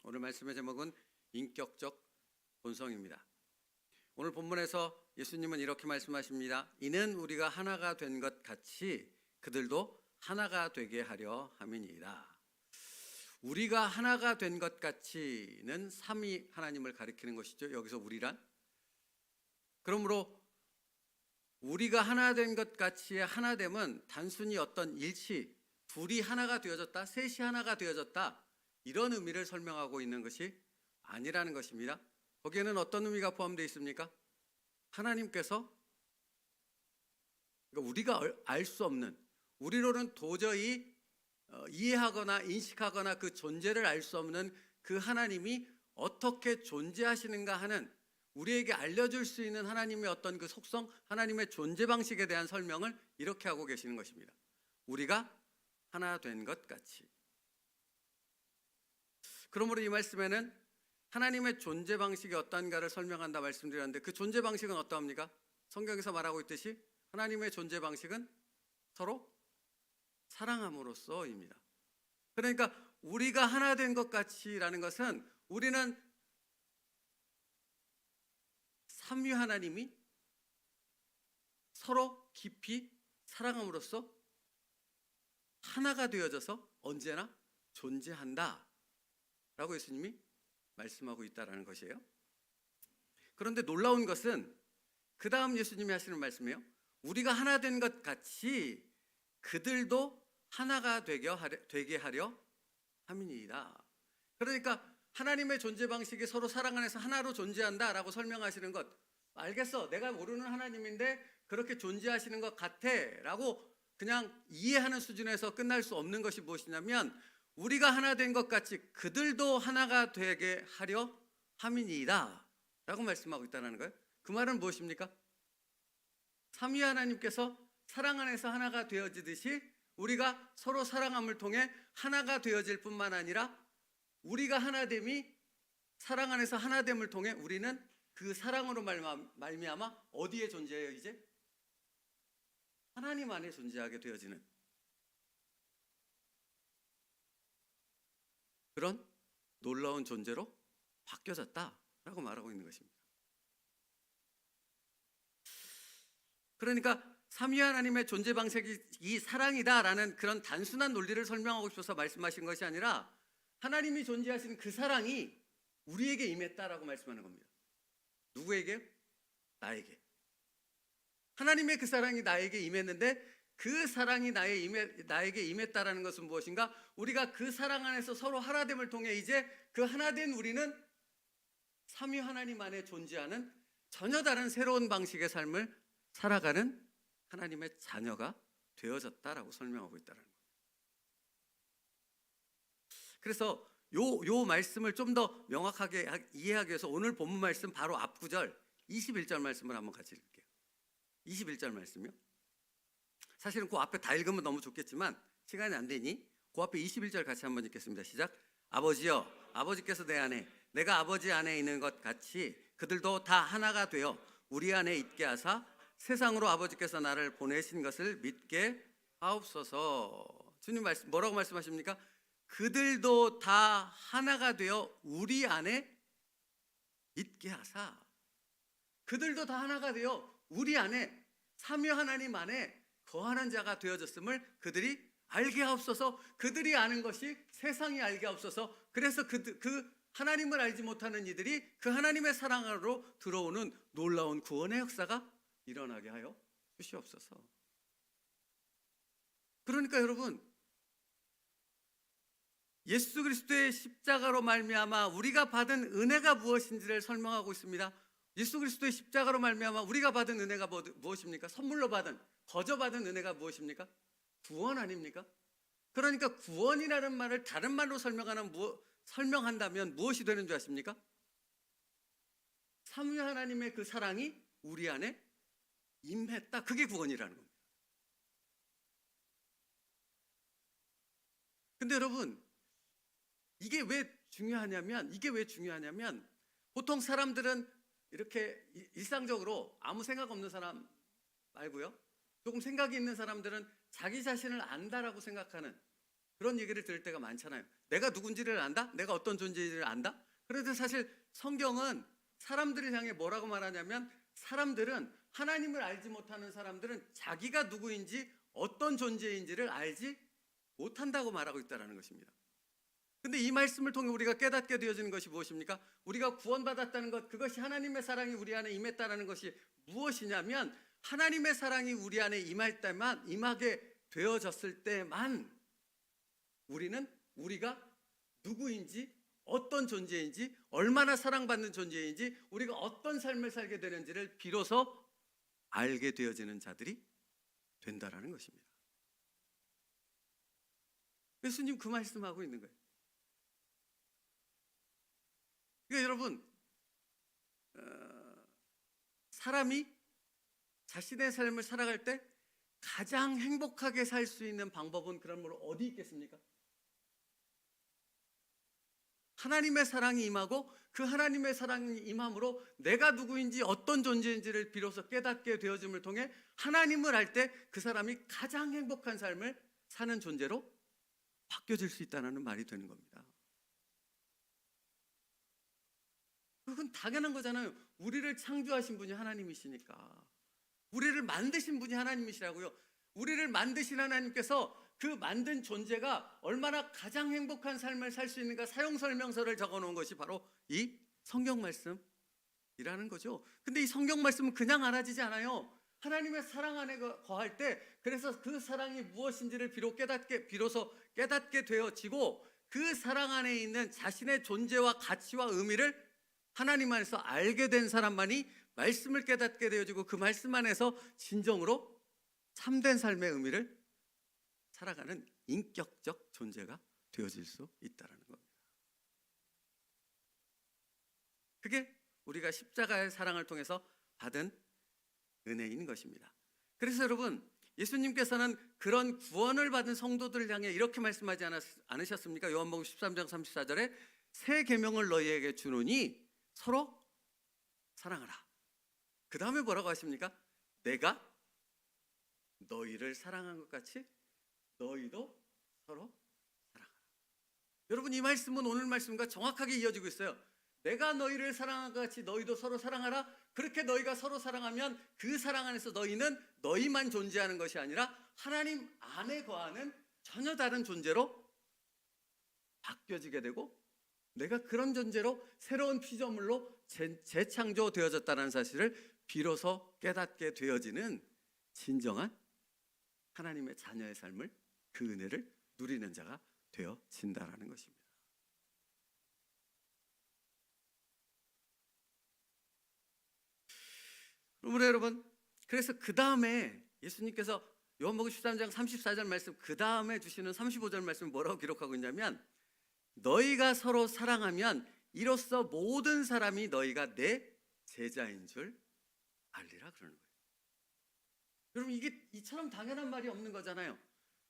오늘 말씀의 제목은 인격적 본성입니다. 오늘 본문에서 예수님은 이렇게 말씀하십니다. 이는 우리가 하나가 된 것 같이 그들도 하나가 되게 하려 함이니이다. 우리가 하나가 된 것 같이는 삼위 하나님을 가리키는 것이죠. 여기서 우리란, 그러므로 우리가 하나 된 것 같이의 하나됨은 단순히 어떤 일치, 둘이 하나가 되어졌다, 셋이 하나가 되어졌다, 이런 의미를 설명하고 있는 것이 아니라는 것입니다. 거기에는 어떤 의미가 포함되어 있습니까? 하나님께서, 그러니까 우리가 알 수 없는, 우리로는 도저히 이해하거나 인식하거나 그 존재를 알 수 없는 그 하나님이 어떻게 존재하시는가 하는, 우리에게 알려줄 수 있는 하나님의 어떤 그 속성, 하나님의 존재 방식에 대한 설명을 이렇게 하고 계시는 것입니다. 우리가 하나 된 것 같이. 그러므로 이 말씀에는 하나님의 존재 방식이 어떠한가를 설명한다 말씀드렸는데, 그 존재 방식은 어떠합니까? 성경에서 말하고 있듯이 하나님의 존재 방식은 서로 사랑함으로써입니다. 그러니까 우리가 하나 된 것 같이라는 것은, 우리는 삼위 하나님이 서로 깊이 사랑함으로써 하나가 되어져서 언제나 존재한다 라고 예수님이 말씀하고 있다는 것이에요. 그런데 놀라운 것은 그 다음 예수님이 하시는 말씀이에요. 우리가 하나 된 것 같이 그들도 하나가 되게 하려 함이니이다. 그러니까 하나님의 존재 방식이 서로 사랑 안에서 하나로 존재한다 라고 설명하시는 것, 알겠어, 내가 모르는 하나님인데 그렇게 존재하시는 것 같아 라고 그냥 이해하는 수준에서 끝날 수 없는 것이 무엇이냐면, 우리가 하나 된 것 같이 그들도 하나가 되게 하려 함이니이다 라고 말씀하고 있다는 거예요. 그 말은 무엇입니까? 삼위 하나님께서 사랑 안에서 하나가 되어지듯이 우리가 서로 사랑함을 통해 하나가 되어질 뿐만 아니라, 우리가 하나됨이 사랑 안에서 하나됨을 통해 우리는 그 사랑으로 말미암아 어디에 존재해요? 이제 하나님 안에 존재하게 되어지는 그런 놀라운 존재로 바뀌어졌다라고 말하고 있는 것입니다. 그러니까 삼위 하나님의 존재 방식이 이 사랑이다라는 그런 단순한 논리를 설명하고 싶어서 말씀하신 것이 아니라, 하나님이 존재하시는 그 사랑이 우리에게 임했다라고 말씀하는 겁니다. 누구에게? 나에게. 하나님의 그 사랑이 나에게 임했는데, 그 사랑이 나에게 임했다라는 것은 무엇인가? 우리가 그 사랑 안에서 서로 하나됨을 통해 이제 그 하나된 우리는 삼위 하나님 안에 존재하는 전혀 다른 새로운 방식의 삶을 살아가는 하나님의 자녀가 되어졌다라고 설명하고 있다는 거예요. 그래서 요 말씀을 좀 더 명확하게 이해하기 위해서 오늘 본문 말씀 바로 앞 구절 21절 말씀을 한번 같이 읽을게요. 21절 말씀이요. 사실은 그 앞에 다 읽으면 너무 좋겠지만 시간이 안 되니 그 앞에 21절 같이 한번 읽겠습니다. 시작. 아버지여, 아버지께서 내 안에, 내가 아버지 안에 있는 것 같이 그들도 다 하나가 되어 우리 안에 있게 하사 세상으로 아버지께서 나를 보내신 것을 믿게 하옵소서. 주님 말씀 뭐라고 말씀하십니까? 그들도 다 하나가 되어 우리 안에 있게 하사. 그들도 다 하나가 되어 우리 안에, 삼위 하나님 안에 거하는 자가 되어졌음을 그들이 알게 하옵소서. 그들이 아는 것이 세상이 알게 하옵소서. 그래서 그 하나님을 알지 못하는 이들이 그 하나님의 사랑으로 들어오는 놀라운 구원의 역사가 일어나게 하여 주시옵소서. 그러니까 여러분, 예수 그리스도의 십자가로 말미암아 우리가 받은 은혜가 무엇인지를 설명하고 있습니다. 예수 그리스도의 십자가로 말미암아 우리가 받은 은혜가 무엇입니까? 선물로 받은, 거저 받은 은혜가 무엇입니까? 구원 아닙니까? 그러니까 구원이라는 말을 다른 말로 설명한다면 무엇이 되는 줄 아십니까? 삼위 하나님의 그 사랑이 우리 안에 임했다. 그게 구원이라는 겁니다. 근데 여러분, 이게 왜 중요하냐면 보통 사람들은 이렇게 일상적으로 아무 생각 없는 사람 말고요, 조금 생각이 있는 사람들은 자기 자신을 안다라고 생각하는 그런 얘기를 들을 때가 많잖아요. 내가 누군지를 안다? 내가 어떤 존재인지를 안다? 그런데 사실 성경은 사람들을 향해 뭐라고 말하냐면, 사람들은, 하나님을 알지 못하는 사람들은 자기가 누구인지 어떤 존재인지를 알지 못한다고 말하고 있다는 것입니다. 근데 이 말씀을 통해 우리가 깨닫게 되어지는 것이 무엇입니까? 우리가 구원받았다는 것, 그것이 하나님의 사랑이 우리 안에 임했다는 것이 무엇이냐면, 하나님의 사랑이 우리 안에 임할 때만, 임하게 되어졌을 때만 우리는 우리가 누구인지, 어떤 존재인지, 얼마나 사랑받는 존재인지, 우리가 어떤 삶을 살게 되는지를 비로소 알게 되어지는 자들이 된다라는 것입니다. 예수님 그 말씀하고 있는 거예요. 그러니까 여러분, 사람이 자신의 삶을 살아갈 때 가장 행복하게 살 수 있는 방법은 그러므로 어디 있겠습니까? 하나님의 사랑이 임하고, 그 하나님의 사랑이 임함으로 내가 누구인지 어떤 존재인지를 비로소 깨닫게 되어짐을 통해 하나님을 알 때 그 사람이 가장 행복한 삶을 사는 존재로 바뀌어질 수 있다는 말이 되는 겁니다. 그건 당연한 거잖아요. 우리를 창조하신 분이 하나님이시니까. 우리를 만드신 분이 하나님이시라고요. 우리를 만드신 하나님께서 그 만든 존재가 얼마나 가장 행복한 삶을 살 수 있는가 사용설명서를 적어놓은 것이 바로 이 성경 말씀이라는 거죠. 근데 이 성경 말씀은 그냥 알아지지 않아요. 하나님의 사랑 안에 거할 때, 그래서 그 사랑이 무엇인지를 비로소 깨닫게 되어지고, 그 사랑 안에 있는 자신의 존재와 가치와 의미를 하나님 안에서 알게 된 사람만이 말씀을 깨닫게 되어지고, 그 말씀 안에서 진정으로 참된 삶의 의미를 살아가는 인격적 존재가 되어질 수 있다는 겁니다. 그게 우리가 십자가의 사랑을 통해서 받은 은혜인 것입니다. 그래서 여러분, 예수님께서는 그런 구원을 받은 성도들을 향해 이렇게 말씀하지 않으셨습니까? 요한복음 13장 34절에 새 계명을 너희에게 주노니 서로 사랑하라. 그 다음에 뭐라고 하십니까? 내가 너희를 사랑한 것 같이 너희도 서로 사랑하라. 여러분, 이 말씀은 오늘 말씀과 정확하게 이어지고 있어요. 내가 너희를 사랑한 것 같이 너희도 서로 사랑하라. 그렇게 너희가 서로 사랑하면 그 사랑 안에서 너희는 너희만 존재하는 것이 아니라 하나님 안에 거하는 전혀 다른 존재로 바뀌어지게 되고, 내가 그런 존재로 새로운 피조물로 재창조되어졌다는 사실을 비로소 깨닫게 되어지는 진정한 하나님의 자녀의 삶을, 그 은혜를 누리는 자가 되어진다는 것입니다. 그러므로 여러분, 그래서 그 다음에 예수님께서 요한복음 13장 34절 말씀, 그 다음에 주시는 35절 말씀 뭐라고 기록하고 있냐면, 너희가 서로 사랑하면 이로써 모든 사람이 너희가 내 제자인 줄 알리라 그러는 거예요. 여러분, 이게 이처럼 당연한 말이 없는 거잖아요.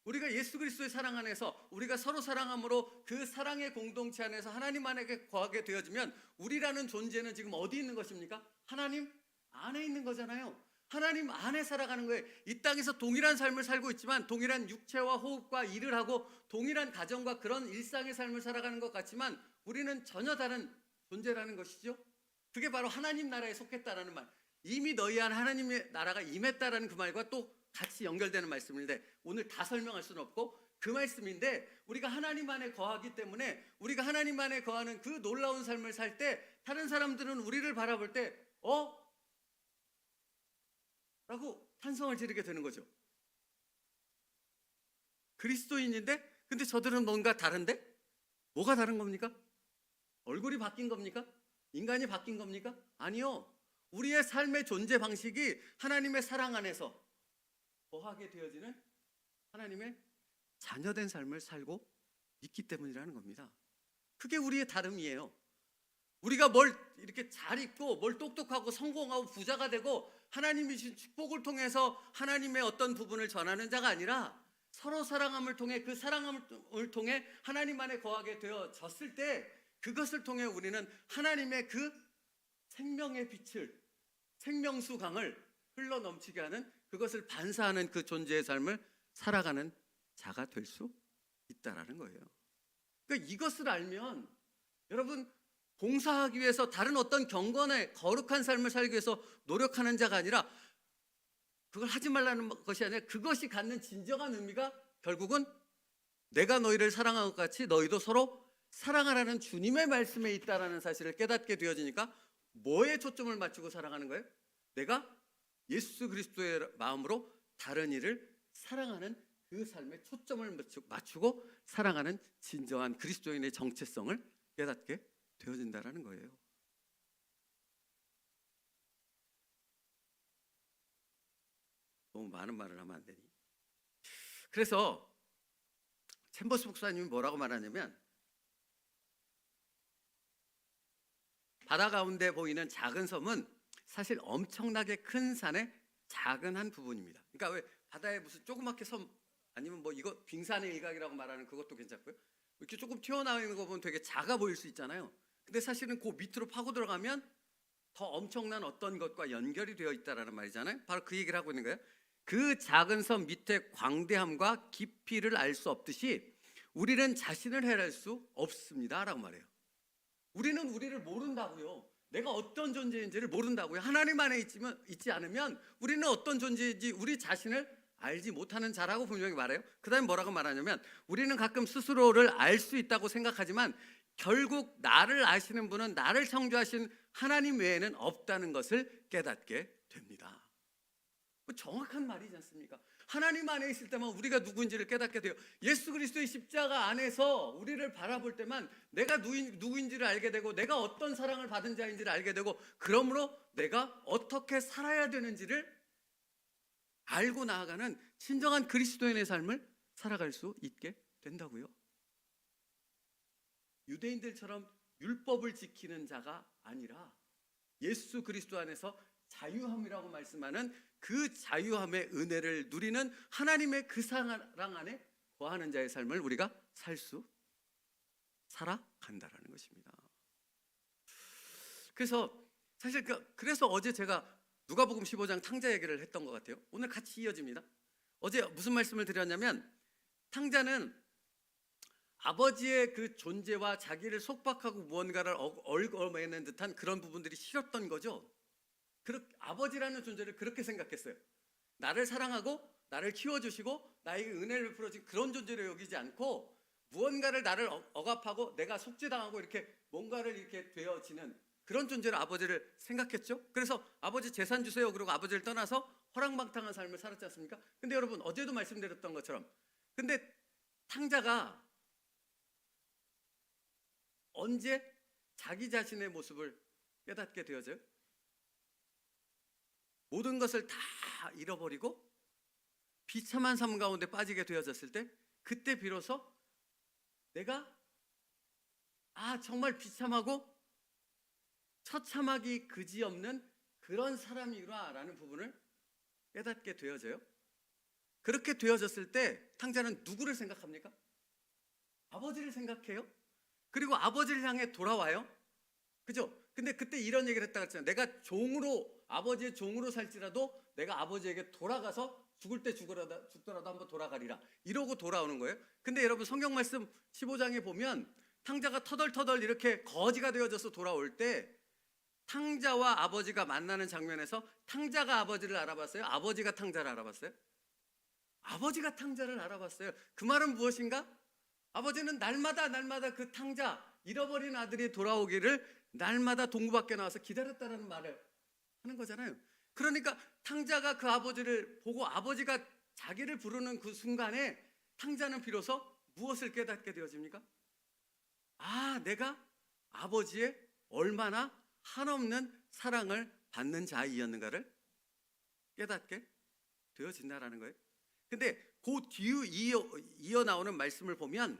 우리가 예수 그리스도의 사랑 안에서 우리가 서로 사랑함으로 그 사랑의 공동체 안에서 하나님 안에 거하게 되어지면 우리라는 존재는 지금 어디 있는 것입니까? 하나님 안에 있는 거잖아요. 하나님 안에 살아가는 거예요. 이 땅에서 동일한 삶을 살고 있지만, 동일한 육체와 호흡과 일을 하고 동일한 가정과 그런 일상의 삶을 살아가는 것 같지만 우리는 전혀 다른 존재라는 것이죠. 그게 바로 하나님 나라에 속했다라는 말, 이미 너희 안 하나님의 나라가 임했다라는 그 말과 또 같이 연결되는 말씀인데, 오늘 다 설명할 수는 없고 그 말씀인데, 우리가 하나님 안에 거하기 때문에 우리가 하나님 안에 거하는 그 놀라운 삶을 살 때 다른 사람들은 우리를 바라볼 때 라고 탄성을 지르게 되는 거죠. 그리스도인인데 근데 저들은 뭔가 다른데? 뭐가 다른 겁니까? 얼굴이 바뀐 겁니까? 인간이 바뀐 겁니까? 아니요. 우리의 삶의 존재 방식이 하나님의 사랑 안에서 거하게 되어지는 하나님의 자녀된 삶을 살고 있기 때문이라는 겁니다. 그게 우리의 다름이에요. 우리가 뭘 이렇게 잘 있고 뭘 똑똑하고 성공하고 부자가 되고 하나님이 주신 축복을 통해서 하나님의 어떤 부분을 전하는 자가 아니라, 서로 사랑함을 통해, 그 사랑함을 통해 하나님 안에 거하게 되어졌을 때, 그것을 통해 우리는 하나님의 그 생명의 빛을, 생명수 강을 흘러 넘치게 하는, 그것을 반사하는 그 존재의 삶을 살아가는 자가 될 수 있다라는 거예요. 그러니까 이것을 알면 여러분, 봉사하기 위해서 다른 어떤 경건의 거룩한 삶을 살기 위해서 노력하는 자가 아니라, 그걸 하지 말라는 것이 아니라 그것이 갖는 진정한 의미가 결국은 내가 너희를 사랑한 것 같이 너희도 서로 사랑하라는 주님의 말씀에 있다라는 사실을 깨닫게 되어지니까 뭐에 초점을 맞추고 살아가는 거예요? 내가 예수 그리스도의 마음으로 다른 이를 사랑하는 그 삶에 초점을 맞추고 살아가는 진정한 그리스도인의 정체성을 깨닫게 되어진다라는 거예요. 너무 많은 말을 하면 안 되니. 그래서 챔버스 목사님이 뭐라고 말하냐면, 바다 가운데 보이는 작은 섬은 사실 엄청나게 큰 산의 작은 한 부분입니다. 그러니까 왜 바다에 무슨 조그맣게 섬, 아니면 뭐 이거 빙산의 일각이라고 말하는 그것도 괜찮고요. 이렇게 조금 튀어나와 있는 거 보면 되게 작아 보일 수 있잖아요. 근데 사실은 그 밑으로 파고 들어가면 더 엄청난 어떤 것과 연결이 되어 있다라는 말이잖아요. 바로 그 얘기를 하고 있는 거예요. 그 작은 섬 밑에 광대함과 깊이를 알 수 없듯이 우리는 자신을 해할 수 없습니다라고 말해요. 우리는 우리를 모른다고요. 내가 어떤 존재인지를 모른다고요. 하나님 안에 있지 않으면 우리는 어떤 존재인지 우리 자신을 알지 못하는 자라고 분명히 말해요. 그 다음에 뭐라고 말하냐면, 우리는 가끔 스스로를 알 수 있다고 생각하지만 결국 나를 아시는 분은 나를 창조하신 하나님 외에는 없다는 것을 깨닫게 됩니다. 정확한 말이지 않습니까? 하나님 안에 있을 때만 우리가 누구인지를 깨닫게 돼요. 예수 그리스도의 십자가 안에서 우리를 바라볼 때만 내가 누구인지를 알게 되고, 내가 어떤 사랑을 받은 자인지를 알게 되고, 그러므로 내가 어떻게 살아야 되는지를 알고 나아가는 진정한 그리스도인의 삶을 살아갈 수 있게 된다고요. 유대인들처럼 율법을 지키는 자가 아니라 예수 그리스도 안에서 자유함이라고 말씀하는 그 자유함의 은혜를 누리는 하나님의 그 사랑 안에 거하는 자의 삶을 우리가 살아간다라는 것입니다. 그래서 사실 그래서 어제 제가 누가복음 15장 탕자 얘기를 했던 것 같아요. 오늘 같이 이어집니다. 어제 무슨 말씀을 드렸냐면, 탕자는 아버지의 그 존재와 자기를 속박하고 무언가를 얽어매는 듯한 그런 부분들이 싫었던 거죠. 아버지라는 존재를 그렇게 생각했어요. 나를 사랑하고 나를 키워주시고 나에게 은혜를 베풀어준 그런 존재로 여기지 않고, 무언가를 나를 억압하고 내가 속죄당하고 이렇게 뭔가를 이렇게 되어지는 그런 존재로 아버지를 생각했죠. 그래서 아버지 재산 주세요 그러고 아버지를 떠나서 허랑방탕한 삶을 살았지 않습니까? 근데 여러분, 어제도 말씀드렸던 것처럼, 근데 탕자가 언제 자기 자신의 모습을 깨닫게 되어져요? 모든 것을 다 잃어버리고 비참한 삶 가운데 빠지게 되어졌을 때, 그때 비로소 내가 정말 비참하고 처참하기 그지없는 그런 사람이구나 라는 부분을 깨닫게 되어져요. 그렇게 되어졌을 때 탕자는 누구를 생각합니까? 아버지를 생각해요. 그리고 아버지를 향해 돌아와요. 그죠? 근데 그때 이런 얘기를 했다고 했잖아요. 내가 아버지의 종으로 살지라도 내가 아버지에게 돌아가서 죽을 때 죽더라도 한번 돌아가리라, 이러고 돌아오는 거예요. 근데 여러분, 성경 말씀 15장에 보면 탕자가 터덜터덜 이렇게 거지가 되어져서 돌아올 때 탕자와 아버지가 만나는 장면에서 탕자가 아버지를 알아봤어요? 아버지가 탕자를 알아봤어요? 아버지가 탕자를 알아봤어요. 그 말은 무엇인가? 아버지는 날마다 그 탕자, 잃어버린 아들이 돌아오기를 날마다 동구 밖에 나와서 기다렸다라는 말을 하는 거잖아요. 그러니까 탕자가 그 아버지를 보고 아버지가 자기를 부르는 그 순간에 탕자는 비로소 무엇을 깨닫게 되어집니까? 내가 아버지의 얼마나 한없는 사랑을 받는 자이었는가를 깨닫게 되어진다라는 거예요. 근데 그 뒤에 이어 나오는 말씀을 보면,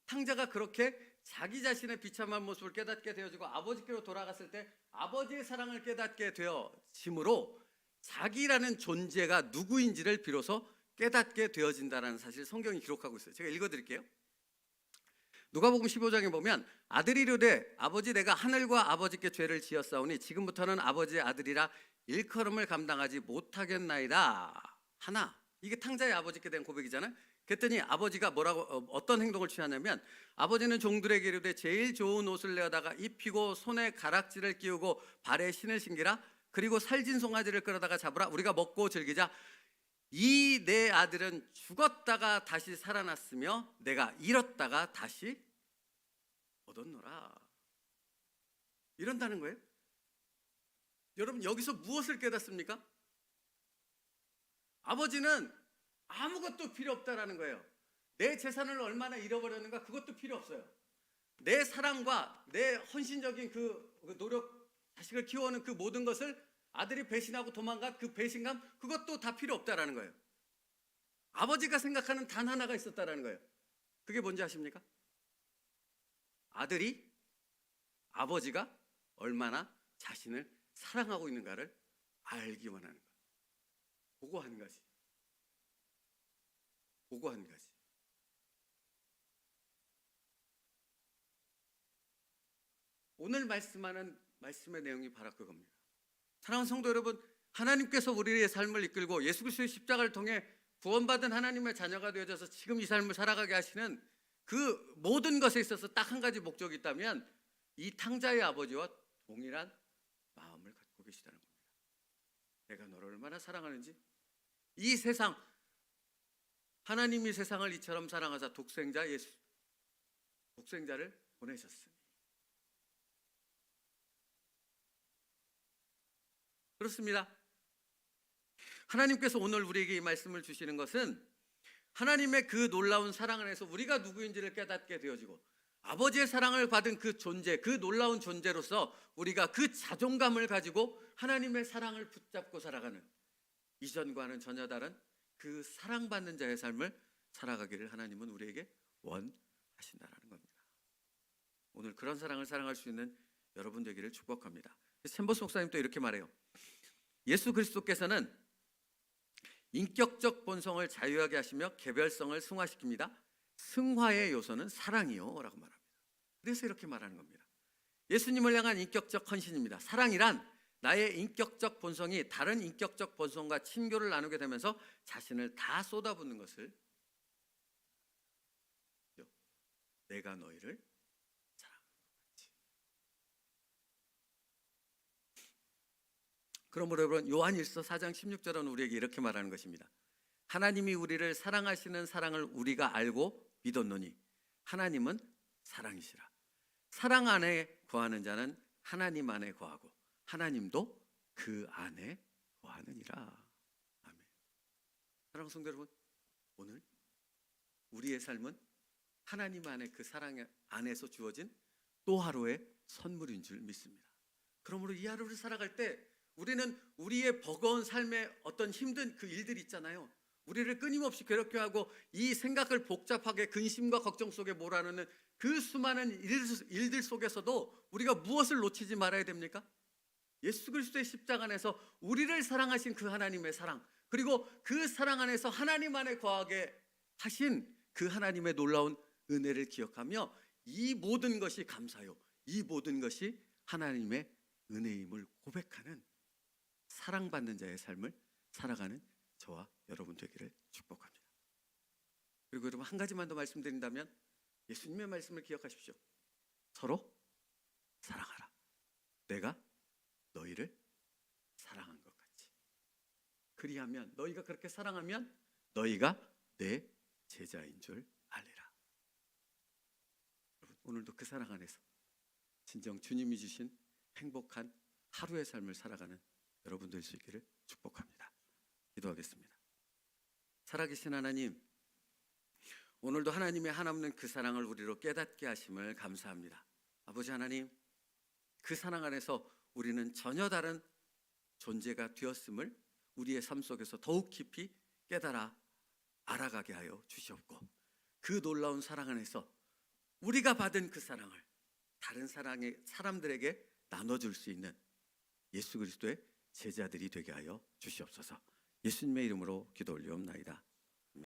탕자가 그렇게 자기 자신의 비참한 모습을 깨닫게 되어지고 아버지께로 돌아갔을 때 아버지의 사랑을 깨닫게 되어짐으로 자기라는 존재가 누구인지를 비로소 깨닫게 되어진다는 사실 성경이 기록하고 있어요. 제가 읽어드릴게요. 누가복음 15장에 보면, 아들이 이르되 아버지, 내가 하늘과 아버지께 죄를 지었사오니 지금부터는 아버지의 아들이라 일컬음을 감당하지 못하겠나이다 하나. 이게 탕자의 아버지께 대한 고백이잖아요. 그랬더니 아버지가 뭐라고 어떤 행동을 취하냐면 아버지는 종들에게 이르되 제일 좋은 옷을 내어다가 입히고 손에 가락지를 끼우고 발에 신을 신기라. 그리고 살진 송아지를 끌어다가 잡으라. 우리가 먹고 즐기자. 이 내 아들은 죽었다가 다시 살아났으며 내가 잃었다가 다시 얻었노라. 이런다는 거예요. 여러분 여기서 무엇을 깨닫습니까? 아버지는 아무것도 필요 없다라는 거예요. 내 재산을 얼마나 잃어버렸는가 그것도 필요 없어요. 내 사랑과 내 헌신적인 그 노력, 자식을 키워오는 그 모든 것을 아들이 배신하고 도망간 그 배신감 그것도 다 필요 없다라는 거예요. 아버지가 생각하는 단 하나가 있었다라는 거예요. 그게 뭔지 아십니까? 아들이 아버지가 얼마나 자신을 사랑하고 있는가를 알기 원하는 거예요. 그거 한 가지. 그거 한 가지. 오늘 말씀하는 말씀의 내용이 바로 그겁니다. 사랑하는 성도 여러분, 하나님께서 우리의 삶을 이끌고 예수 그리스도의 십자가를 통해 구원받은 하나님의 자녀가 되어져서 지금 이 삶을 살아가게 하시는 그 모든 것에 있어서 딱 한 가지 목적이 있다면 이 탕자의 아버지와 동일한 마음을 갖고 계시다는 겁니다. 내가 너를 얼마나 사랑하는지, 이 세상, 하나님이 세상을 이처럼 사랑하사 독생자 예수, 독생자를 보내셨으니. 그렇습니다. 하나님께서 오늘 우리에게 이 말씀을 주시는 것은 하나님의 그 놀라운 사랑 안에서 우리가 누구인지를 깨닫게 되어지고 아버지의 사랑을 받은 그 존재, 그 놀라운 존재로서 우리가 그 자존감을 가지고 하나님의 사랑을 붙잡고 살아가는, 이전과는 전혀 다른 그 사랑받는 자의 삶을 살아가기를 하나님은 우리에게 원하신다는 겁니다. 오늘 그런 사랑을 사랑할 수 있는 여러분 되기를 축복합니다. 샘버스 목사님 또 이렇게 말해요. 예수 그리스도께서는 인격적 본성을 자유하게 하시며 개별성을 승화시킵니다. 승화의 요소는 사랑이요 라고 말합니다. 그래서 이렇게 말하는 겁니다. 예수님을 향한 인격적 헌신입니다. 사랑이란 나의 인격적 본성이 다른 인격적 본성과 친교를 나누게 되면서 자신을 다 쏟아붓는 것을, 내가 너희를 사랑하는 것같이. 그러므로 여러분, 요한일서 4장 16절은 우리에게 이렇게 말하는 것입니다. 하나님이 우리를 사랑하시는 사랑을 우리가 알고 믿었노니 하나님은 사랑이시라. 사랑 안에 거하는 자는 하나님 안에 거하고 하나님도 그 안에 거하느니라. 아멘. 사랑하는 성도 여러분, 오늘 우리의 삶은 하나님 안에 그 사랑 안에서 주어진 또 하루의 선물인 줄 믿습니다. 그러므로 이 하루를 살아갈 때 우리는 우리의 버거운 삶의 어떤 힘든 그 일들 있잖아요. 우리를 끊임없이 괴롭게 하고 이 생각을 복잡하게 근심과 걱정 속에 몰아넣는 그 수많은 일들 속에서도 우리가 무엇을 놓치지 말아야 됩니까? 예수 그리스도의 십자가 안에서 우리를 사랑하신 그 하나님의 사랑, 그리고 그 사랑 안에서 하나님 안에 거하게 하신 그 하나님의 놀라운 은혜를 기억하며 이 모든 것이 감사요, 이 모든 것이 하나님의 은혜임을 고백하는 사랑받는 자의 삶을 살아가는 저와 여러분 되기를 축복합니다. 그리고 여러분, 한 가지만 더 말씀드린다면 예수님의 말씀을 기억하십시오. 서로 사랑하라. 내가 너희를 사랑한 것 같이. 그리하면, 너희가 그렇게 사랑하면 너희가 내 제자인 줄 알리라. 여러분, 오늘도 그 사랑 안에서 진정 주님이 주신 행복한 하루의 삶을 살아가는 여러분 될 수 있기를 축복합니다. 기도하겠습니다. 살아계신 하나님, 오늘도 하나님의 한없는 그 사랑을 우리로 깨닫게 하심을 감사합니다. 아버지 하나님, 그 사랑 안에서 우리는 전혀 다른 존재가 되었음을 우리의 삶 속에서 더욱 깊이 깨달아 알아가게 하여 주시옵고, 그 놀라운 사랑 안에서 우리가 받은 그 사랑을 다른 사람들에게 나눠줄 수 있는 예수 그리스도의 제자들이 되게 하여 주시옵소서. 예수님의 이름으로 기도 올리옵나이다.